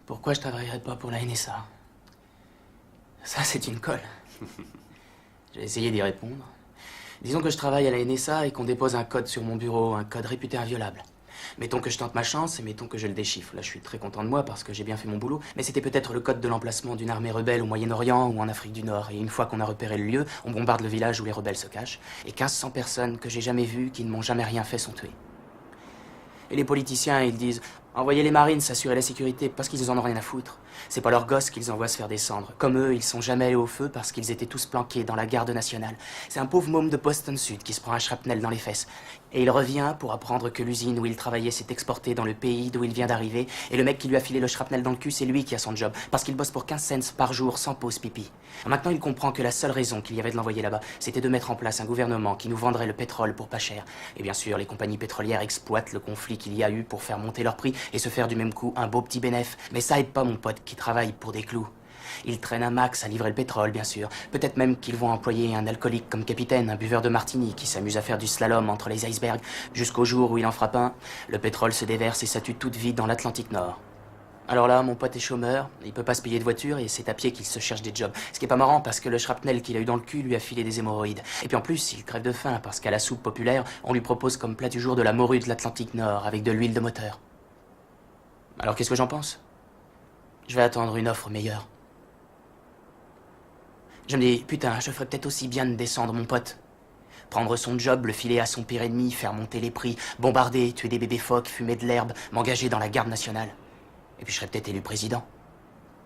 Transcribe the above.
Pourquoi je travaillerais pas pour la NSA? Ça, c'est une colle. J'ai essayé d'y répondre. Disons que je travaille à la NSA et qu'on dépose un code sur mon bureau, un code réputé inviolable. Mettons que je tente ma chance et mettons que je le déchiffre. Là, je suis très content de moi parce que j'ai bien fait mon boulot. Mais c'était peut-être le code de l'emplacement d'une armée rebelle au Moyen-Orient ou en Afrique du Nord. Et une fois qu'on a repéré le lieu, on bombarde le village où les rebelles se cachent. Et 1500 personnes que j'ai jamais vues, qui ne m'ont jamais rien fait, sont tuées. Et les politiciens, ils disent « Envoyez les marines s'assurer la sécurité parce qu'ils en ont rien à foutre. C'est pas leurs gosses qu'ils envoient se faire descendre. Comme eux, ils sont jamais allés au feu parce qu'ils étaient tous planqués dans la garde nationale. C'est un pauvre môme de Boston Sud qui se prend un shrapnel dans les fesses. Et il revient pour apprendre que l'usine où il travaillait s'est exportée dans le pays d'où il vient d'arriver. Et le mec qui lui a filé le shrapnel dans le cul, c'est lui qui a son job. Parce qu'il bosse pour 15 cents par jour sans pause pipi. Maintenant, il comprend que la seule raison qu'il y avait de l'envoyer là-bas, c'était de mettre en place un gouvernement qui nous vendrait le pétrole pour pas cher. Et bien sûr, les compagnies pétrolières exploitent le conflit qu'il y a eu pour faire monter leur prix et se faire du même coup un beau petit bénéf. Mais ça aide pas mon pote qui travaille pour des clous. Ils traînent un max à livrer le pétrole, bien sûr. Peut-être même qu'ils vont employer un alcoolique comme capitaine, un buveur de martini qui s'amuse à faire du slalom entre les icebergs, jusqu'au jour où il en frappe un, le pétrole se déverse et ça tue toute vie dans l'Atlantique Nord. Alors là, mon pote est chômeur, il peut pas se payer de voiture et c'est à pied qu'il se cherche des jobs. Ce qui est pas marrant parce que le shrapnel qu'il a eu dans le cul lui a filé des hémorroïdes. Et puis en plus, il crève de faim parce qu'à la soupe populaire, on lui propose comme plat du jour de la morue de l'Atlantique Nord avec de l'huile de moteur. Alors qu'est-ce que j'en pense? Je vais attendre une offre meilleure. Je me dis, putain, je ferais peut-être aussi bien de descendre mon pote. Prendre son job, le filer à son pire ennemi, faire monter les prix, bombarder, tuer des bébés phoques, fumer de l'herbe, m'engager dans la garde nationale. Et puis je serais peut-être élu président.